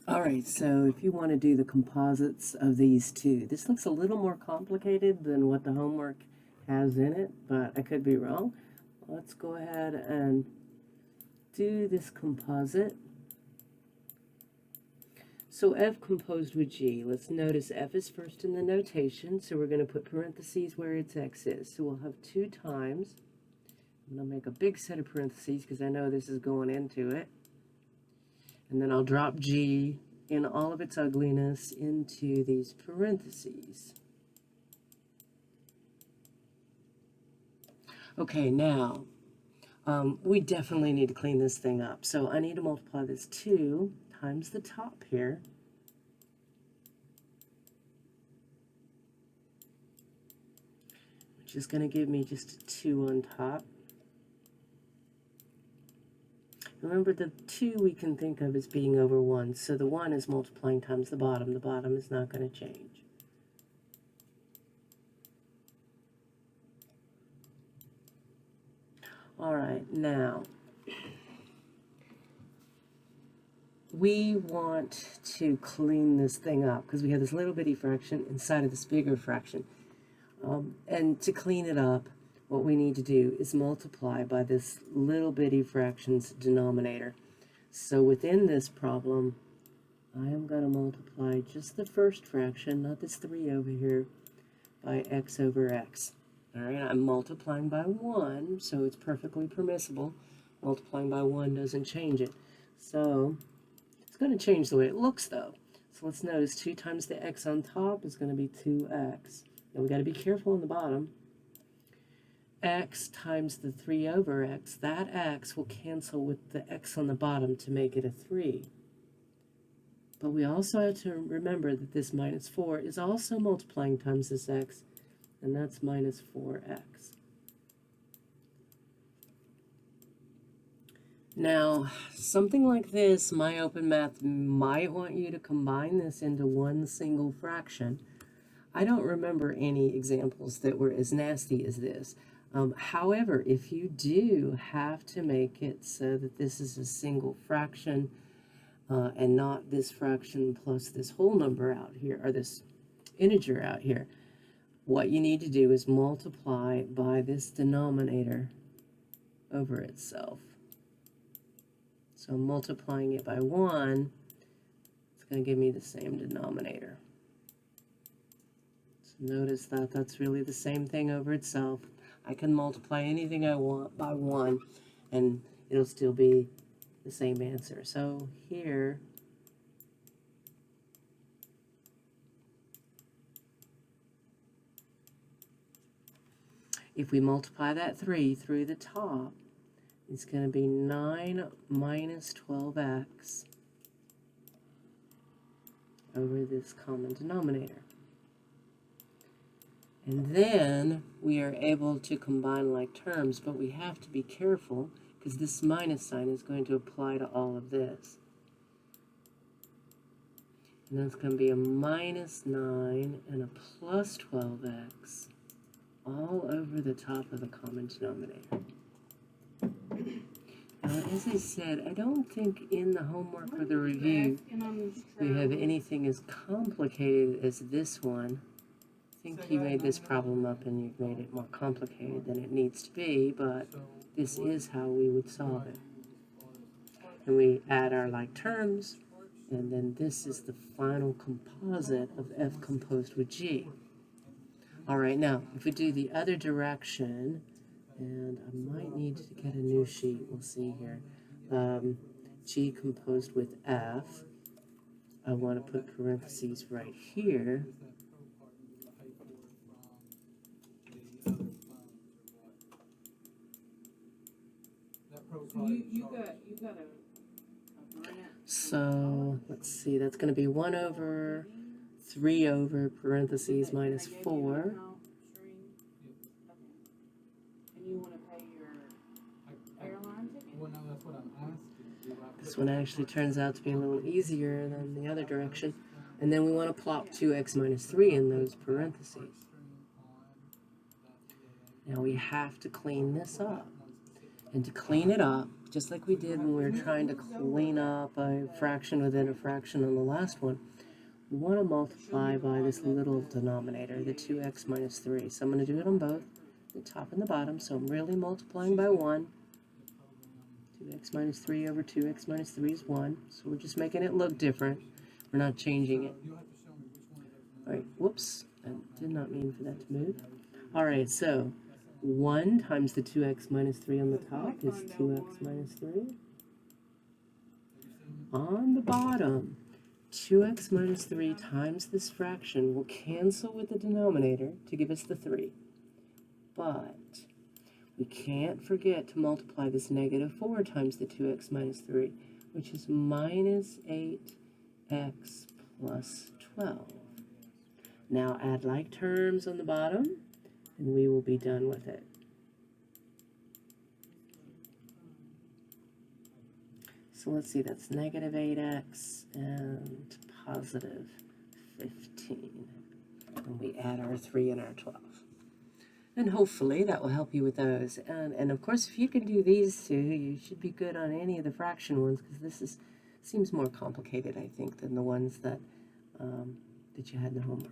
All right, so if you want to do the composites of these two, this looks a little more complicated than what the homework has in it, but I could be wrong. Let's go ahead and do this composite. So F composed with G. Let's notice F is first in the notation, so we're going to put parentheses where its X is. So we'll have 2 times. I'm going to make a big set of parentheses because I know this is going into it. And then I'll drop G in all of its ugliness into these parentheses. Okay, now, we definitely need to clean this thing up. So I need to multiply this 2 times the top here. Which is going to give me just a 2 on top. Remember, the 2 we can think of as being over 1, so the 1 is multiplying times the bottom. The bottom is not going to change. All right, now, we want to clean this thing up because we have this little bitty fraction inside of this bigger fraction. And to clean it up, what we need to do is multiply by this little bitty fraction's denominator. So within this problem, I am going to multiply just the first fraction, not this 3 over here, by x over x. All right, I'm multiplying by 1, so it's perfectly permissible. Multiplying by 1 doesn't change it. So it's going to change the way it looks, though. So let's notice 2 times the x on top is going to be 2x. Now we got to be careful on the bottom. X times the 3 over x, that x will cancel with the x on the bottom to make it a 3. But we also have to remember that this minus 4 is also multiplying times this x, and that's minus 4x. Now, something like this, my open math might want you to combine this into one single fraction. I don't remember any examples that were as nasty as this. However, if you do have to make it so that this is a single fraction and not this fraction plus this whole number out here, or this integer out here, what you need to do is multiply by this denominator over itself. So multiplying it by 1, it's going to give me the same denominator. So notice that that's really the same thing over itself. I can multiply anything I want by 1, and it'll still be the same answer. So here, if we multiply that 3 through the top, it's going to be 9 minus 12x over this common denominator. And then we are able to combine like terms, but we have to be careful because this minus sign is going to apply to all of this. And that's going to be a minus 9 and a plus 12x all over the top of the common denominator. Now, as I said, I don't think in the homework or the review we have anything as complicated as this one. I think you made this problem up and you've made it more complicated than it needs to be, but this is how we would solve it. And we add our like terms, and then this is the final composite of F composed with G. All right, now, if we do the other direction, and I might need to get a new sheet, we'll see here. G composed with F. I want to put parentheses right here. So let's see, that's going to be 1 over 3 over parentheses minus 4. This one actually turns out to be a little easier than the other direction. And then we want to plop 2x minus 3 in those parentheses. Now we have to clean this up. And to clean it up, just like we did when we were trying to clean up a fraction within a fraction on the last one, we want to multiply by this little denominator, the 2x minus 3. So I'm going to do it on both, the top and the bottom. So I'm really multiplying by 1. 2x minus 3 over 2x minus 3 is 1. So we're just making it look different. We're not changing it. All right, whoops. I did not mean for that to move. All right, so 1 times the 2x minus 3 on the top is 2x minus 3. On the bottom, 2x minus 3 times this fraction will cancel with the denominator to give us the 3. But we can't forget to multiply this negative 4 times the 2x minus 3, which is minus 8x plus 12. Now add like terms on the bottom, and we will be done with it. So let's see, that's negative 8x and positive 15. And we add our 3 and our 12. And hopefully that will help you with those. And of course, if you can do these two, you should be good on any of the fraction ones, because this seems more complicated, I think, than the ones that, that you had in the homework.